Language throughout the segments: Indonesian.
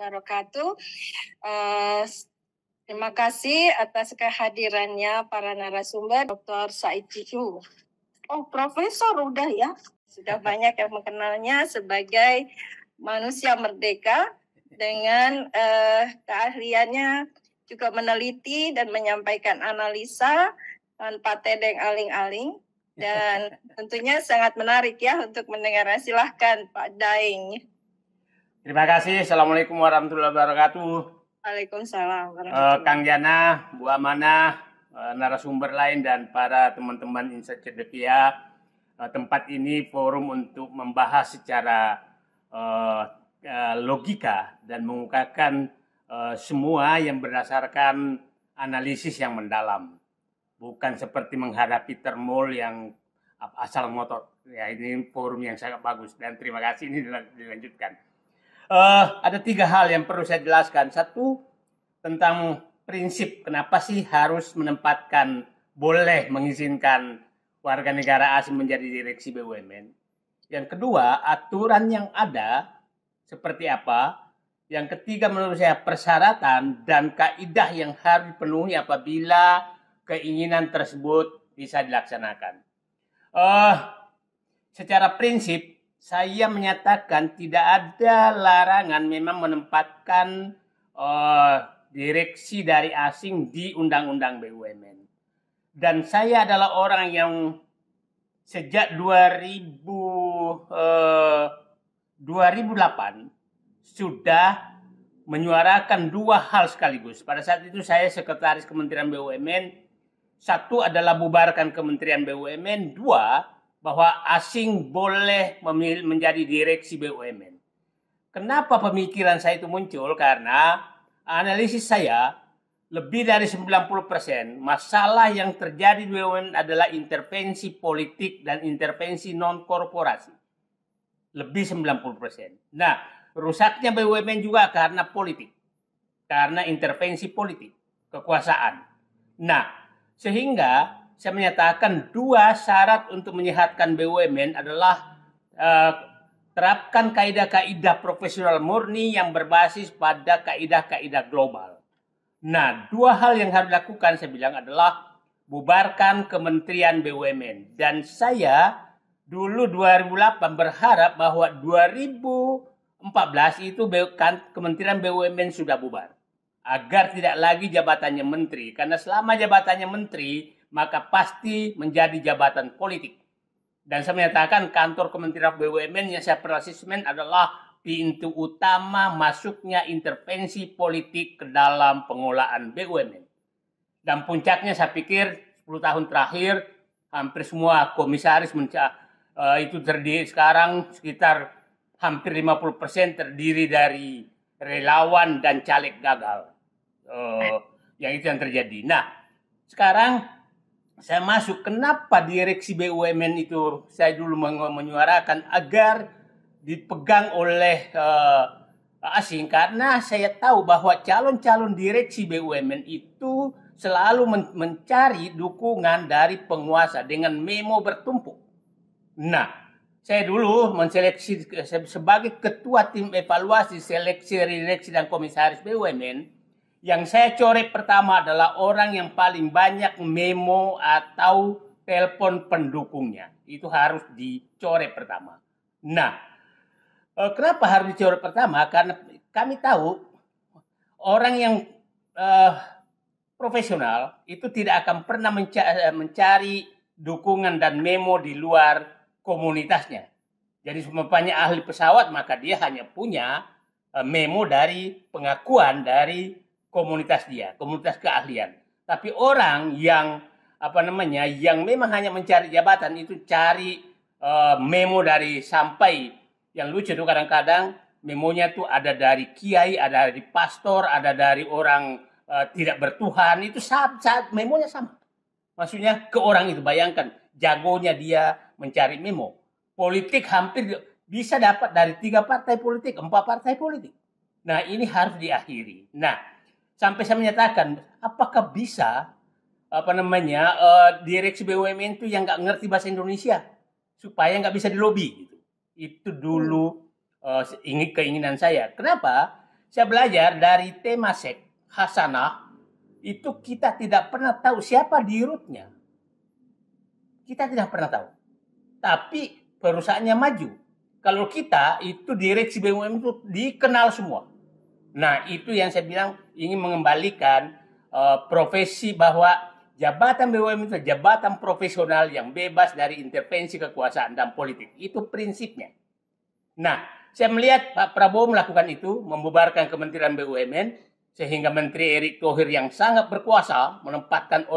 wabarakatuh. Terima kasih atas kehadirannya para narasumber, Dr. Said Cicu. Oh, Profesor udah ya. Sudah banyak yang mengenalnya sebagai manusia merdeka dengan keahliannya juga meneliti dan menyampaikan analisa tanpa tedeng aling-aling. Dan tentunya sangat menarik ya untuk mendengar. Silahkan Pak Daeng. Terima kasih. Assalamualaikum warahmatullahi wabarakatuh. Waalaikumsalam. Kang Jana, Bu Amanah, narasumber lain dan para teman-teman Insight Cedevia. Tempat ini forum untuk membahas secara logika dan mengungkapkan semua yang berdasarkan analisis yang mendalam. Bukan seperti menghadapi termol yang asal ngotot. Ya, ini forum yang sangat bagus dan terima kasih ini dilanjutkan. Ada 3 hal yang perlu saya jelaskan. Satu, tentang prinsip kenapa sih harus menempatkan, boleh mengizinkan warga negara asing menjadi direksi BUMN. Yang kedua, aturan yang ada seperti apa. Yang ketiga, menurut saya persyaratan dan kaidah yang harus dipenuhi apabila keinginan tersebut bisa dilaksanakan. Secara prinsip, saya menyatakan tidak ada larangan memang menempatkan direksi dari asing di Undang-Undang BUMN. Dan saya adalah orang yang sejak 2008 sudah menyuarakan 2 hal sekaligus. Pada saat itu saya sekretaris Kementerian BUMN. 1 adalah bubarkan Kementerian BUMN. 2, bahwa asing boleh menjadi direksi BUMN. Kenapa pemikiran saya itu muncul? Karena analisis saya lebih dari 90% masalah yang terjadi di BUMN adalah intervensi politik dan intervensi non-korporasi. Lebih 90%. Nah, rusaknya BUMN juga karena politik. Karena intervensi politik, kekuasaan. Nah, sehingga saya menyatakan 2 syarat untuk menyehatkan BUMN adalah terapkan kaidah-kaidah profesional murni yang berbasis pada kaidah-kaidah global. Nah, 2 hal yang harus dilakukan saya bilang adalah bubarkan Kementerian BUMN. Dan saya dulu 2008 berharap bahwa 2014 itu Kementerian BUMN sudah bubar. Agar tidak lagi jabatannya menteri. Karena selama jabatannya menteri, maka pasti menjadi jabatan politik. Dan saya menyatakan kantor Kementerian BUMN yang saya pernah asesmen adalah pintu utama masuknya intervensi politik ke dalam pengelolaan BUMN. Dan puncaknya saya pikir 10 tahun terakhir, hampir semua komisaris itu terdiri sekarang sekitar hampir 50% terdiri dari relawan dan caleg gagal. Yang itu yang terjadi. Nah, sekarang saya masuk. Kenapa direksi BUMN itu saya dulu menyuarakan agar dipegang oleh asing? Karena saya tahu bahwa calon-calon direksi BUMN itu selalu mencari dukungan dari penguasa dengan memo bertumpuk. Nah, saya dulu menseleksi sebagai ketua tim evaluasi seleksi direksi dan komisaris BUMN. Yang saya coret pertama adalah orang yang paling banyak memo atau telepon pendukungnya. Itu harus dicoret pertama. Nah, kenapa harus dicoret pertama? Karena kami tahu orang yang profesional itu tidak akan pernah mencari dukungan dan memo di luar komunitasnya. Jadi umpamanya ahli pesawat, maka dia hanya punya memo dari pengakuan dari komunitas dia, komunitas keahlian. Tapi orang yang yang memang hanya mencari jabatan itu cari memo dari sampai yang lucu tuh kadang-kadang memonya tuh ada dari kiai, ada dari pastor, ada dari orang tidak bertuhan, itu memonya sama. Maksudnya ke orang itu, bayangkan jagonya dia mencari memo. Politik hampir bisa dapat dari 3 partai politik, 4 partai politik. Nah, ini harus diakhiri. Nah, sampai saya menyatakan, apakah bisa direksi BUMN itu yang nggak ngerti bahasa Indonesia supaya nggak bisa dilobi gitu. Itu dulu keinginan saya. Kenapa? Saya belajar dari Temasek, Hasanah, itu kita tidak pernah tahu siapa di rootnya. Kita tidak pernah tahu. Tapi perusahaannya maju. Kalau kita, itu direksi BUMN itu dikenal semua. Nah, itu yang saya bilang ingin mengembalikan profesi bahwa jabatan BUMN itu jabatan profesional yang bebas dari intervensi kekuasaan dan politik. Itu prinsipnya. Nah, saya melihat Pak Prabowo melakukan itu, membubarkan Kementerian BUMN, sehingga Menteri Erick Thohir yang sangat berkuasa menempatkan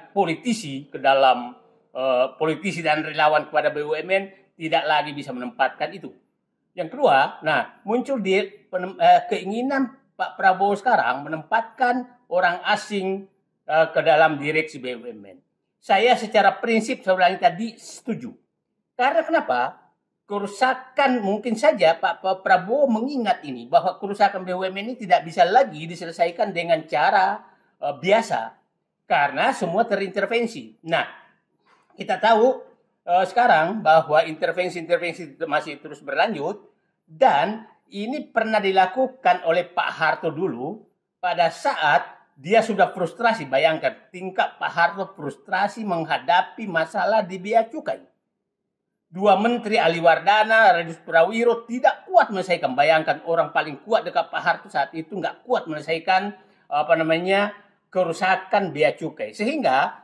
politisi ke dalam politisi dan relawan kepada BUMN, tidak lagi bisa menempatkan itu. Yang kedua, nah muncul keinginan Pak Prabowo sekarang menempatkan orang asing ke dalam direksi BUMN. Saya secara prinsip saya tadi setuju. Karena kenapa? Kerusakan mungkin saja Pak Prabowo mengingat ini bahwa kerusakan BUMN ini tidak bisa lagi diselesaikan dengan cara biasa karena semua terintervensi. Nah, kita tahu sekarang bahwa intervensi masih terus berlanjut dan ini pernah dilakukan oleh Pak Harto dulu pada saat dia sudah frustrasi. Bayangkan tingkat Pak Harto frustrasi menghadapi masalah di bea cukai. Dua menteri Ali Wardana, Redus Prawiro tidak kuat menyelesaikan. Bayangkan orang paling kuat dekat Pak Harto saat itu nggak kuat menyelesaikan kerusakan bea cukai. Sehingga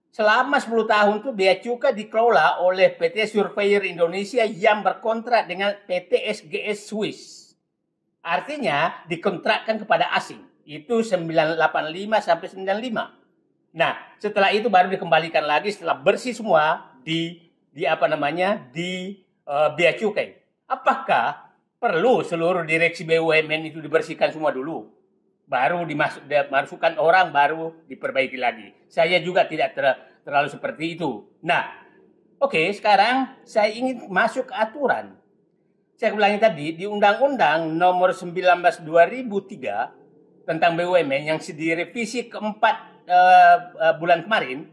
selama 10 tahun itu bea cukai dikelola oleh PT Surveyor Indonesia yang berkontrak dengan PT SGS Swiss. Artinya dikontrakkan kepada asing. Itu 985 sampai 95. Nah, setelah itu baru dikembalikan lagi setelah bersih semua di bea cukai. Apakah perlu seluruh direksi BUMN itu dibersihkan semua dulu? Baru dimasukkan orang, baru diperbaiki lagi. Saya juga tidak terlalu seperti itu. Nah, oke, sekarang saya ingin masuk ke aturan. Saya ulangi tadi, di Undang-Undang Nomor 19 2003 tentang BUMN yang direvisi keempat bulan kemarin,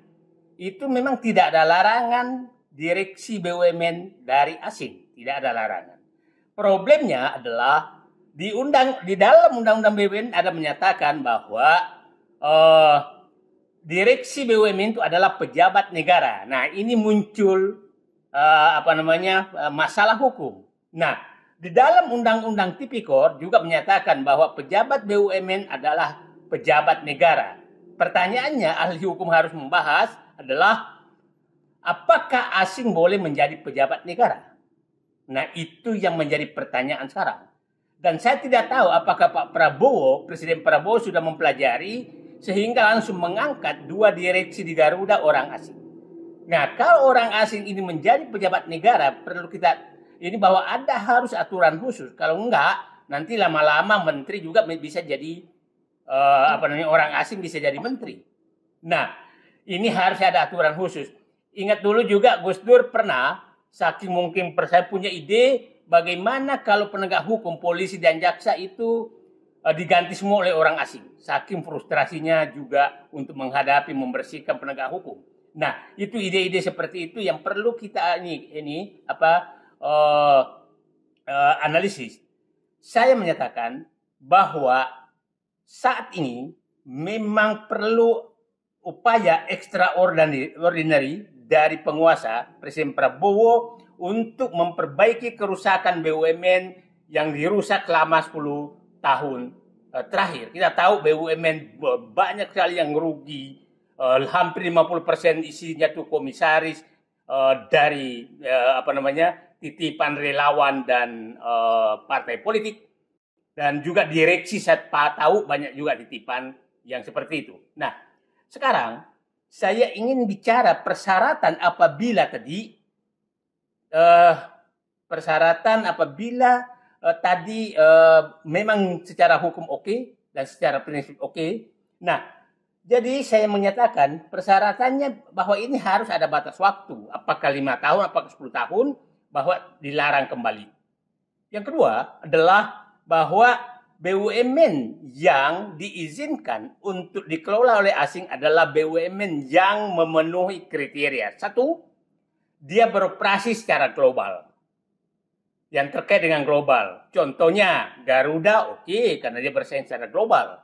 itu memang tidak ada larangan direksi BUMN dari asing, tidak ada larangan. Problemnya adalah di dalam Undang-Undang BUMN ada menyatakan bahwa direksi BUMN itu adalah pejabat negara. Nah, ini muncul masalah hukum. Nah, di dalam Undang-Undang Tipikor juga menyatakan bahwa pejabat BUMN adalah pejabat negara. Pertanyaannya, ahli hukum harus membahas adalah apakah asing boleh menjadi pejabat negara? Nah, itu yang menjadi pertanyaan sekarang. Dan saya tidak tahu apakah Pak Prabowo, Presiden Prabowo sudah mempelajari sehingga langsung mengangkat 2 direksi di Garuda orang asing. Nah, kalau orang asing ini menjadi pejabat negara, perlu kita ini bahwa ada harus aturan khusus. Kalau enggak, nanti lama-lama menteri juga bisa jadi orang asing bisa jadi menteri. Nah, ini harus ada aturan khusus. Ingat dulu juga Gus Dur pernah, saking mungkin saya punya ide bagaimana kalau penegak hukum, polisi dan jaksa itu diganti semua oleh orang asing. Saking frustrasinya juga untuk menghadapi, membersihkan penegak hukum. Nah, itu ide-ide seperti itu yang perlu kita analisis. Saya menyatakan bahwa saat ini memang perlu upaya extraordinary dari penguasa Presiden Prabowo untuk memperbaiki kerusakan BUMN yang dirusak selama 10 tahun terakhir. Kita tahu BUMN banyak sekali yang rugi, hampir 50% isinya tuh komisaris dari titipan relawan dan partai politik, dan juga direksi saya tahu banyak juga titipan yang seperti itu. Nah, sekarang saya ingin bicara persyaratan apabila memang secara hukum oke dan secara prinsip oke. Nah, jadi saya menyatakan persyaratannya bahwa ini harus ada batas waktu. Apakah 5 tahun, apakah 10 tahun, bahwa dilarang kembali. Yang kedua adalah bahwa BUMN yang diizinkan untuk dikelola oleh asing adalah BUMN yang memenuhi kriteria. 1, dia beroperasi secara global. yang terkait dengan global. Contohnya Garuda oke, karena dia bersaing secara global.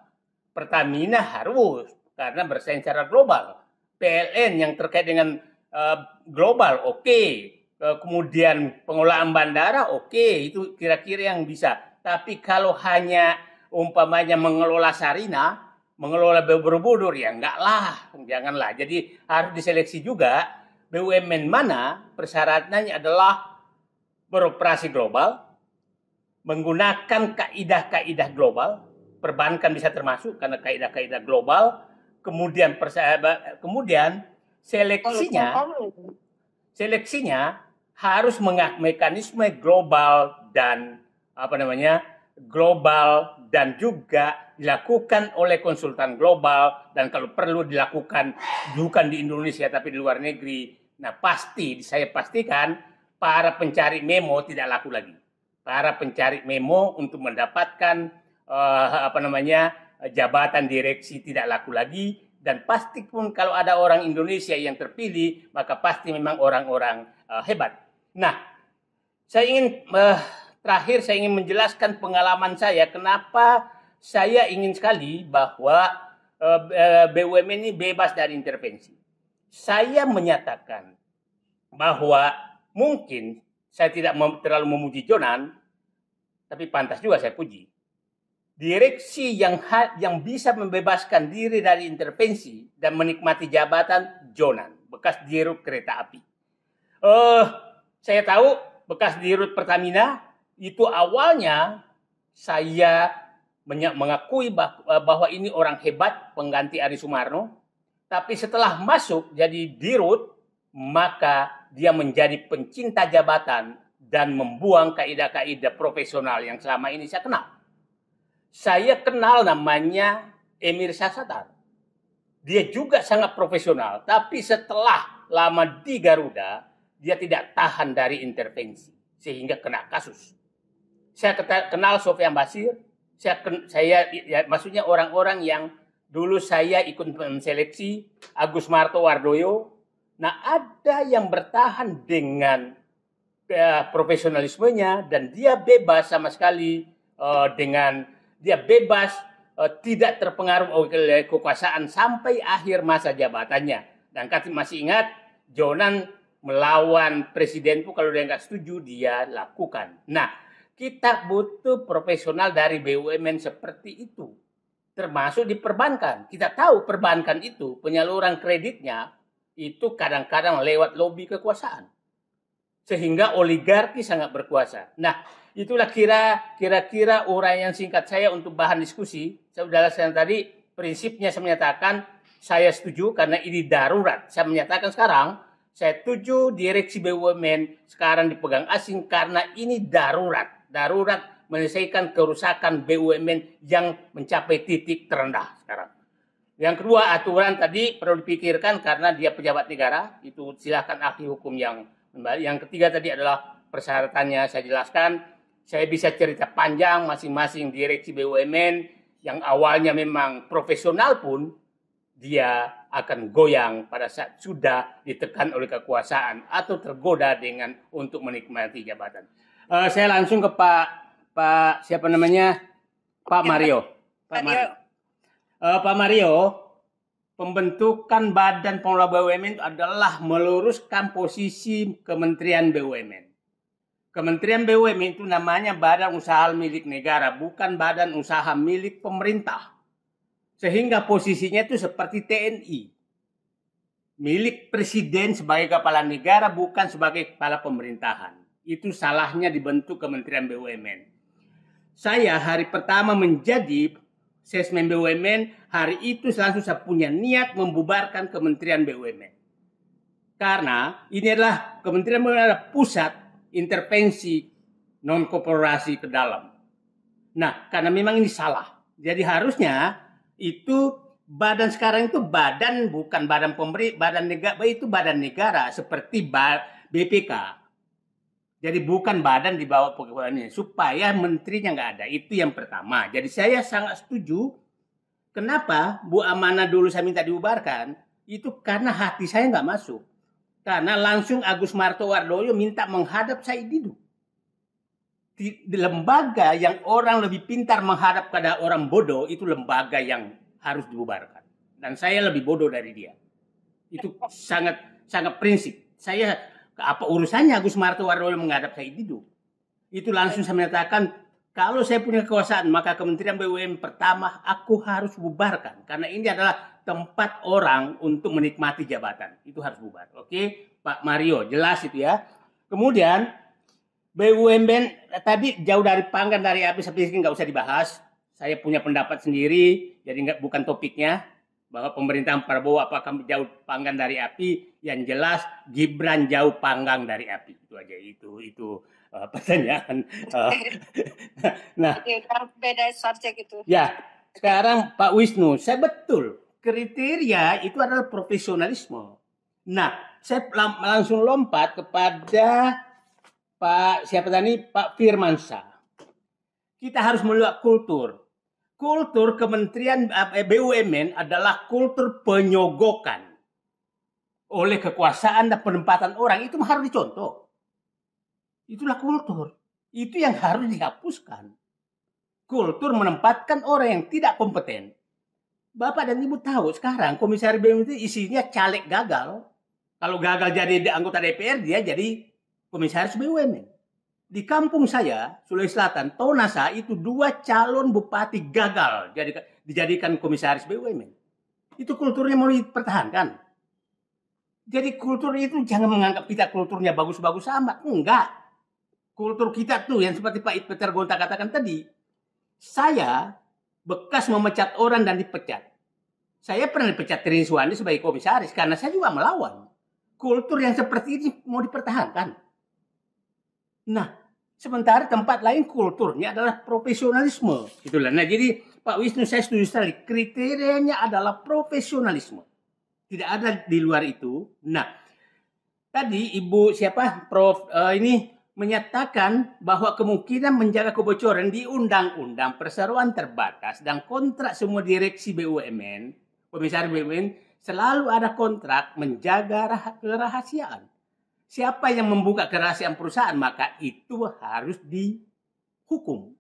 Pertamina harus karena bersaing secara global. PLN yang terkait dengan global oke. Kemudian pengelolaan bandara oke, itu kira-kira yang bisa. Tapi kalau hanya umpamanya mengelola Sarina, mengelola Borobudur, ya enggak lah, janganlah. Jadi harus diseleksi juga BUMN mana persyaratannya adalah beroperasi global, menggunakan kaidah-kaidah global, perbankan bisa termasuk karena kaidah-kaidah global, kemudian seleksinya harus mekanisme global dan global dan juga dilakukan oleh konsultan global, dan kalau perlu dilakukan bukan di Indonesia tapi di luar negeri. Nah, saya pastikan para pencari memo tidak laku lagi. Para pencari memo untuk mendapatkan jabatan direksi tidak laku lagi, dan pasti pun kalau ada orang Indonesia yang terpilih maka pasti memang orang-orang hebat. Nah, terakhir saya ingin menjelaskan pengalaman saya kenapa saya ingin sekali bahwa BUMN ini bebas dari intervensi. Saya menyatakan bahwa mungkin saya tidak terlalu memuji Jonan, tapi pantas juga saya puji. Direksi yang bisa membebaskan diri dari intervensi dan menikmati jabatan Jonan, bekas dirut kereta api. Saya tahu bekas dirut Pertamina itu awalnya saya mengakui bahwa ini orang hebat, pengganti Ari Sumarno. Tapi setelah masuk jadi dirut, maka dia menjadi pencinta jabatan dan membuang kaidah-kaidah profesional yang selama ini saya kenal. Saya kenal namanya Emir Syahsatar. Dia juga sangat profesional, tapi setelah lama di Garuda, dia tidak tahan dari intervensi sehingga kena kasus. Saya kenal Sofyan Basir, maksudnya orang-orang yang dulu saya ikut menseleksi, Agus Martowardoyo. Nah, ada yang bertahan dengan profesionalismenya dan dia bebas sama sekali tidak terpengaruh oleh kekuasaan sampai akhir masa jabatannya. Dan kalian masih ingat, Jonan melawan presiden itu kalau dia nggak setuju dia lakukan. Nah, kita butuh profesional dari BUMN seperti itu, termasuk di perbankan. Kita tahu perbankan itu penyaluran kreditnya itu kadang-kadang lewat lobi kekuasaan, sehingga oligarki sangat berkuasa. Nah, itulah kira-kira uraian singkat saya untuk bahan diskusi. Saya sudah jelaskan tadi, prinsipnya saya menyatakan saya setuju karena ini darurat. Saya menyatakan sekarang saya setuju direksi BUMN sekarang dipegang asing karena ini darurat menyelesaikan kerusakan BUMN yang mencapai titik terendah sekarang. Yang kedua, aturan tadi perlu dipikirkan karena dia pejabat negara, itu silakan ahli hukum yang kembali. Yang ketiga tadi adalah persyaratannya saya jelaskan. Saya bisa cerita panjang masing-masing direksi BUMN yang awalnya memang profesional pun dia akan goyang pada saat sudah ditekan oleh kekuasaan atau tergoda untuk menikmati jabatan. Saya langsung ke Pak Mario. Pak Mario, pembentukan Badan Pengelola BUMN adalah meluruskan posisi Kementerian BUMN. Kementerian BUMN itu namanya Badan Usaha Milik Negara, bukan Badan Usaha Milik Pemerintah. Sehingga posisinya itu seperti TNI. Milik Presiden sebagai kepala negara, bukan sebagai kepala pemerintahan. Itu salahnya dibentuk Kementerian BUMN. Saya hari pertama menjadi Sesmen BUMN, hari itu langsung saya punya niat membubarkan Kementerian BUMN. Karena ini adalah Kementerian BUMN adalah pusat intervensi non-korporasi ke dalam. Nah, karena memang ini salah. Jadi harusnya itu badan sekarang itu bukan badan pemerintah, badan negara, itu badan negara seperti BPK. Jadi bukan badan di bawah pokoknya supaya menterinya nggak ada. Itu yang pertama. Jadi saya sangat setuju. Kenapa Bu Amanah dulu saya minta dibubarkan? Itu karena hati saya nggak masuk. Karena langsung Agus Martowardoyo minta menghadap Said Didu. lembaga yang orang lebih pintar menghadap pada orang bodoh itu lembaga yang harus dibubarkan. Dan saya lebih bodoh dari dia. Itu sangat prinsip. Saya apa urusannya Agus Martowardoyo menghadap Said Didu? Itu langsung saya menyatakan kalau saya punya kekuasaan maka Kementerian BUMN pertama aku harus bubarkan karena ini adalah tempat orang untuk menikmati jabatan. Itu harus bubar. Oke, Pak Mario, jelas itu ya. Kemudian BUMN tadi jauh dari panggang dari api seperti ini nggak usah dibahas. Saya punya pendapat sendiri, jadi bukan topiknya bahwa pemerintahan Prabowo apakah jauh panggang dari api. Yang jelas Gibran jauh panggang dari api. Itu aja itu pertanyaan. Nah, beda subjek itu. Ya, sekarang Pak Wisnu, saya betul kriteria itu adalah profesionalisme. Nah, saya langsung lompat kepada Pak siapa tadi? Pak Firmansyah. Kita harus melihat kultur. Kultur Kementerian BUMN adalah kultur penyogokan oleh kekuasaan dan penempatan orang. Itu harus dicontoh. Itulah kultur. Itu yang harus dihapuskan. Kultur menempatkan orang yang tidak kompeten. Bapak dan Ibu tahu sekarang komisaris BUMN itu isinya caleg gagal. Kalau gagal jadi anggota DPR, dia jadi komisaris BUMN. Di kampung saya, Sulawesi Selatan, Tonasa itu 2 calon bupati gagal dijadikan komisaris BUMN. Itu kulturnya mau dipertahankan. Jadi kultur itu jangan menganggap kita kulturnya bagus-bagus amat. Enggak. Kultur kita tuh yang seperti Pak Peter Gonta katakan tadi. Saya bekas memecat orang dan dipecat. Saya pernah dipecat Trini Suwandi sebagai komisaris karena saya juga melawan. Kultur yang seperti ini mau dipertahankan. Nah, sementara tempat lain kulturnya adalah profesionalisme. Itulah. Nah, jadi Pak Wisnu saya setuju sekali. Kriterianya adalah profesionalisme. Tidak ada di luar itu. Nah, tadi Ibu Prof ini menyatakan bahwa kemungkinan menjaga kebocoran di Undang-Undang Perseroan Terbatas dan kontrak semua direksi BUMN, komisaris BUMN, selalu ada kontrak menjaga kerahasiaan. Siapa yang membuka kerahasiaan perusahaan maka itu harus dihukum.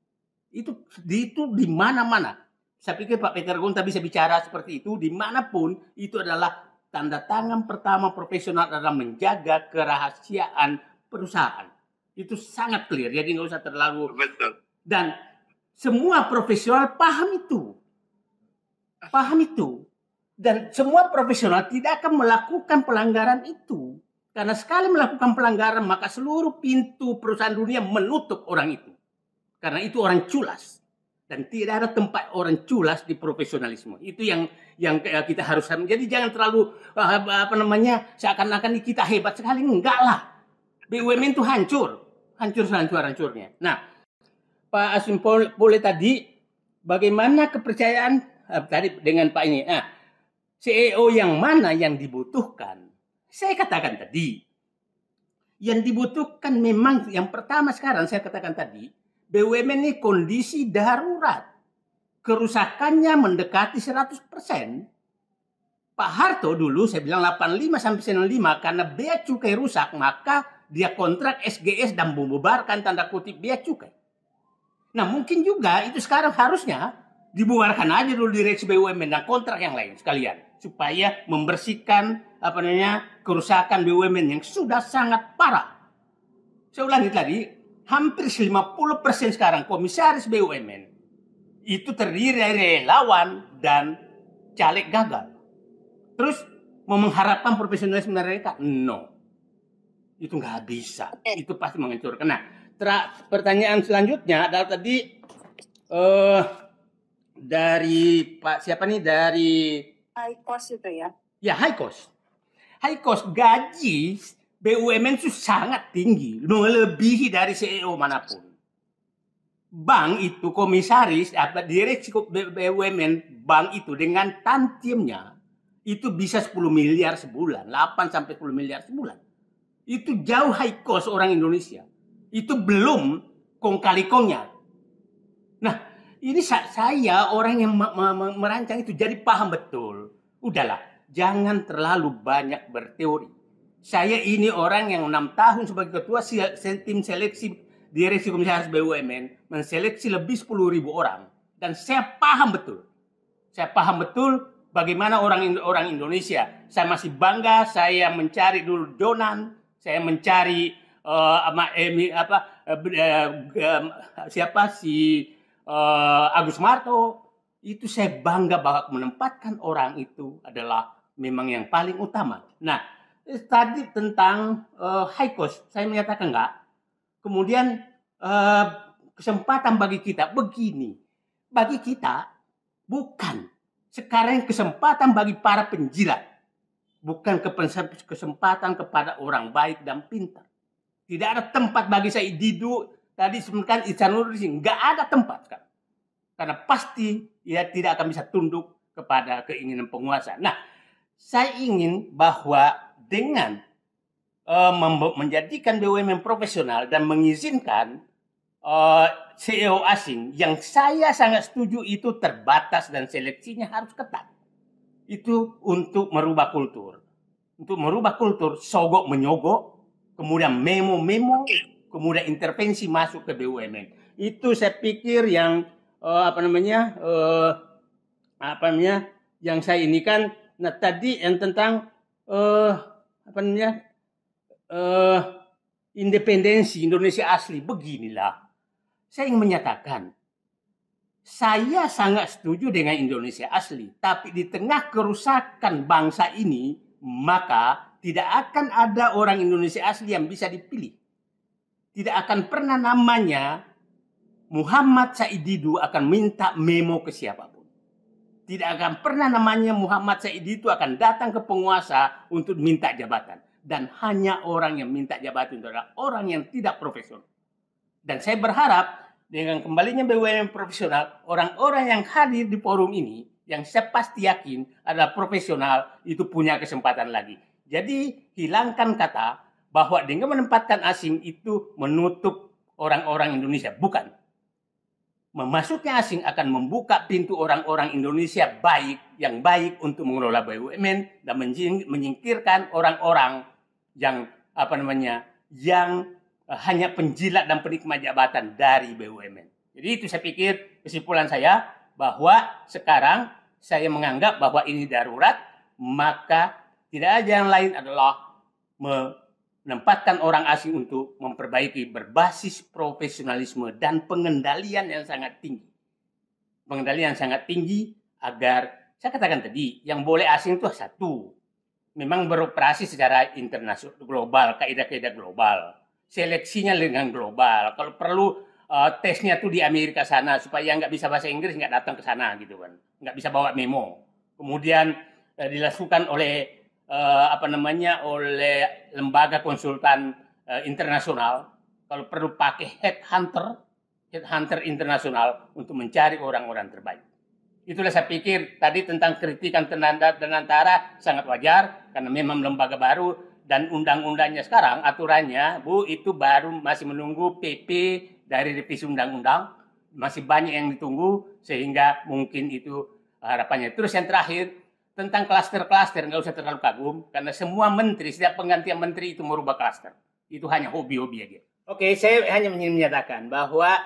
Itu di mana-mana. Saya pikir Pak Peter Gonta bisa bicara seperti itu dimanapun. Itu adalah tanda tangan pertama profesional adalah menjaga kerahasiaan perusahaan. Itu sangat clear. Jadi nggak usah terlalu. Betul. Dan semua profesional paham itu. Paham itu. Dan semua profesional tidak akan melakukan pelanggaran itu. Karena sekali melakukan pelanggaran, maka seluruh pintu perusahaan dunia menutup orang itu. Karena itu orang culas. Dan tidak ada tempat orang culas di profesionalisme. Itu yang kita harus. Jadi jangan terlalu, seakan-akan kita hebat sekali. Enggak lah. BUMN itu hancur. Hancur sehancur-hancurnya. Nah, Pak Asim boleh tadi, bagaimana kepercayaan, tadi dengan Pak ini. Nah, CEO yang mana yang dibutuhkan? Saya katakan tadi, yang dibutuhkan memang yang pertama sekarang saya katakan tadi, BUMN ini kondisi darurat. Kerusakannya mendekati 100%. Pak Harto dulu saya bilang 85-95 karena bea cukai rusak, maka dia kontrak SGS dan membubarkan tanda kutip bea cukai. Nah mungkin juga itu sekarang harusnya dibubarkan aja dulu direksi BUMN dan kontrak yang lain sekalian. Supaya membersihkan kerusakan BUMN yang sudah sangat parah. Saya ulangi tadi, hampir 50% sekarang komisaris BUMN itu terdiri dari relawan dan caleg gagal. Terus mau mengharapkan profesionalisme mereka? No. Itu nggak bisa. Itu pasti menghancurkan. Nah, pertanyaan selanjutnya adalah tadi dari Pak siapa nih dari High cost itu ya? Ya, high cost. High cost gaji BUMN itu sangat tinggi, melebihi dari CEO manapun. Bank itu komisaris, direksi BUMN bank itu dengan tantiemnya itu bisa 10 miliar sebulan, 8 sampai 10 miliar sebulan. Itu jauh high cost orang Indonesia. Itu belum kong kali kongnya. Nah, ini saya orang yang merancang itu jadi paham betul. Udahlah, jangan terlalu banyak berteori. Saya ini orang yang 6 tahun sebagai ketua tim seleksi Direksi Komisaris BUMN menseleksi lebih 10.000 orang. Dan saya paham betul. Bagaimana orang Indonesia. Saya masih bangga, saya mencari dulu Donan, saya mencari Agus Marto. Itu saya bangga bahwa menempatkan orang itu adalah memang yang paling utama. Nah, tadi tentang high cost, saya menyatakan enggak. Kemudian kesempatan bagi kita begini. Bagi kita bukan. Sekarang kesempatan bagi para penjilat. Bukan kesempatan kepada orang baik dan pintar. Tidak ada tempat bagi saya Didu. Tadi sebutkan Ihsanuddin di sini. Enggak ada tempat sekarang. Karena pasti ia tidak akan bisa tunduk kepada keinginan penguasa. Nah, saya ingin bahwa dengan menjadikan BUMN profesional dan mengizinkan CEO asing yang saya sangat setuju itu terbatas dan seleksinya harus ketat. Itu untuk merubah kultur. Untuk merubah kultur sogok menyogok, kemudian memo-memo, kemudian intervensi masuk ke BUMN. Itu saya pikir yang yang saya ini kan. Nah, tadi yang tentang independensi Indonesia asli, beginilah. Saya ingin menyatakan, saya sangat setuju dengan Indonesia asli, tapi di tengah kerusakan bangsa ini, maka tidak akan ada orang Indonesia asli yang bisa dipilih. Tidak akan pernah namanya Muhammad Said Didu akan minta memo ke siapapun. Tidak akan pernah namanya Muhammad Said Didu akan datang ke penguasa untuk minta jabatan. Dan hanya orang yang minta jabatan itu adalah orang yang tidak profesional. Dan saya berharap dengan kembalinya BUMN profesional, orang-orang yang hadir di forum ini, yang saya pasti yakin adalah profesional, itu punya kesempatan lagi. Jadi hilangkan kata bahwa dengan menempatkan asing itu menutup orang-orang Indonesia. Bukan. Memasuknya asing akan membuka pintu orang-orang Indonesia yang baik untuk mengelola BUMN dan menyingkirkan orang-orang yang yang hanya penjilat dan penikmat jabatan dari BUMN. Jadi itu saya pikir kesimpulan saya bahwa sekarang saya menganggap bahwa ini darurat, maka tidak ada yang lain adalah menempatkan orang asing untuk memperbaiki berbasis profesionalisme dan pengendalian yang sangat tinggi. Pengendalian yang sangat tinggi agar, saya katakan tadi, yang boleh asing itu satu. Memang beroperasi secara internasional, global, kaidah-kaidah global. Seleksinya dengan global. Kalau perlu tesnya tuh di Amerika sana, supaya nggak bisa bahasa Inggris nggak datang ke sana gitu kan. Nggak bisa bawa memo. Kemudian dilakukan oleh oleh lembaga konsultan internasional. Kalau perlu pakai headhunter internasional untuk mencari orang-orang terbaik. Itulah saya pikir tadi tentang kritikan Danantara sangat wajar karena memang lembaga baru dan undang-undangnya sekarang aturannya itu baru masih menunggu PP dari revisi undang-undang, masih banyak yang ditunggu sehingga mungkin itu harapannya. Terus yang terakhir tentang klaster-klaster, nggak usah terlalu kagum, karena semua menteri, setiap penggantian menteri itu merubah klaster. Itu hanya hobi-hobi aja. Oke, saya hanya ingin menyatakan bahwa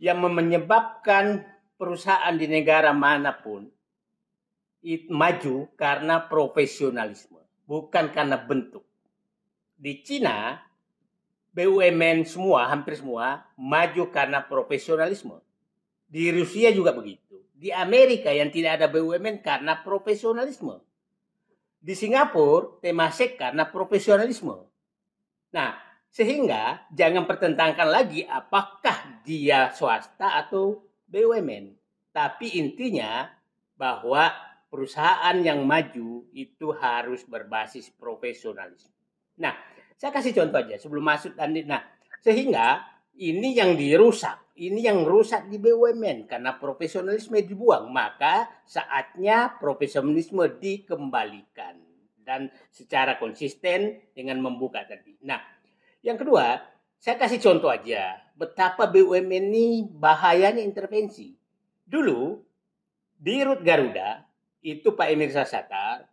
yang menyebabkan perusahaan di negara manapun itu maju karena profesionalisme, bukan karena bentuk. Di Cina, BUMN semua, hampir semua, maju karena profesionalisme. Di Rusia juga begitu. Di Amerika yang tidak ada BUMN karena profesionalisme. Di Singapura, Temasek karena profesionalisme. Nah, sehingga jangan pertentangkan lagi apakah dia swasta atau BUMN. Tapi intinya bahwa perusahaan yang maju itu harus berbasis profesionalisme. Nah, saya kasih contoh aja sebelum masuk. Nah, sehingga ini yang dirusak. Ini yang rusak di BUMN karena profesionalisme dibuang. Maka saatnya profesionalisme dikembalikan. Dan secara konsisten dengan membuka tadi. Nah, yang kedua, saya kasih contoh aja. Betapa BUMN ini bahayanya intervensi. Dulu, di Rut Garuda, itu Pak Emir Sashatar,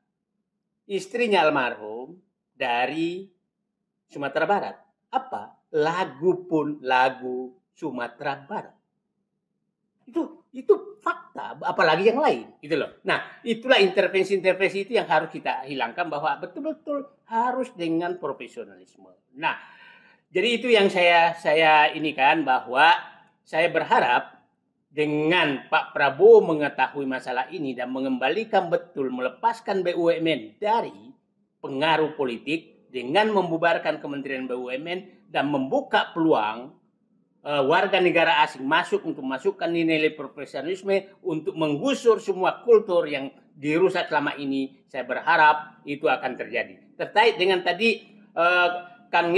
istrinya almarhum dari Sumatera Barat. Apa? lagu pun lagu Sumatera Barat. Itu fakta, apalagi yang lain, gitu loh. Nah, itulah intervensi-intervensi itu yang harus kita hilangkan, bahwa betul-betul harus dengan profesionalisme. Nah, jadi itu yang saya ini kan, bahwa saya berharap dengan Pak Prabowo mengetahui masalah ini dan mengembalikan betul, melepaskan BUMN dari pengaruh politik dengan membubarkan Kementerian BUMN dan membuka peluang warga negara asing masuk untuk masukkan nilai profesionalisme untuk menggusur semua kultur yang dirusak selama ini. Saya berharap itu akan terjadi. Terkait dengan tadi Kang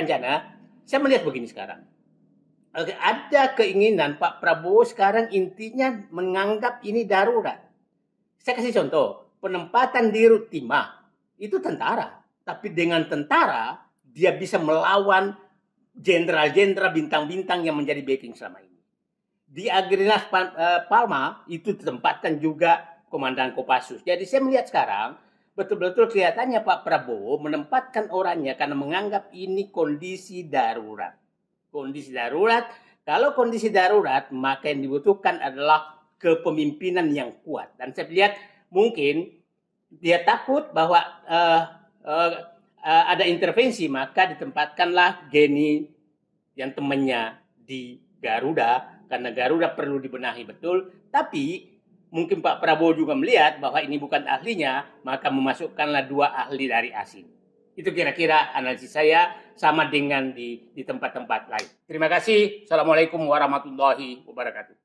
Jana, saya melihat begini sekarang. Ada keinginan Pak Prabowo sekarang intinya menganggap ini darurat. Saya kasih contoh, penempatan di Rut Timah itu tentara, tapi dengan tentara dia bisa melawan jenderal-jenderal bintang-bintang yang menjadi backing selama ini. Di Agrinas Palma itu ditempatkan juga Komandan Kopassus. Jadi saya melihat sekarang betul-betul kelihatannya Pak Prabowo menempatkan orangnya karena menganggap ini kondisi darurat. Kondisi darurat, kalau kondisi darurat maka yang dibutuhkan adalah kepemimpinan yang kuat. Dan saya lihat mungkin dia takut bahwa ada intervensi, maka ditempatkanlah Geni yang temannya di Garuda, karena Garuda perlu dibenahi betul. Tapi mungkin Pak Prabowo juga melihat bahwa ini bukan ahlinya, maka memasukkanlah 2 ahli dari asing. Itu kira-kira analisis saya, sama dengan di tempat-tempat lain. Terima kasih. Assalamualaikum warahmatullahi wabarakatuh.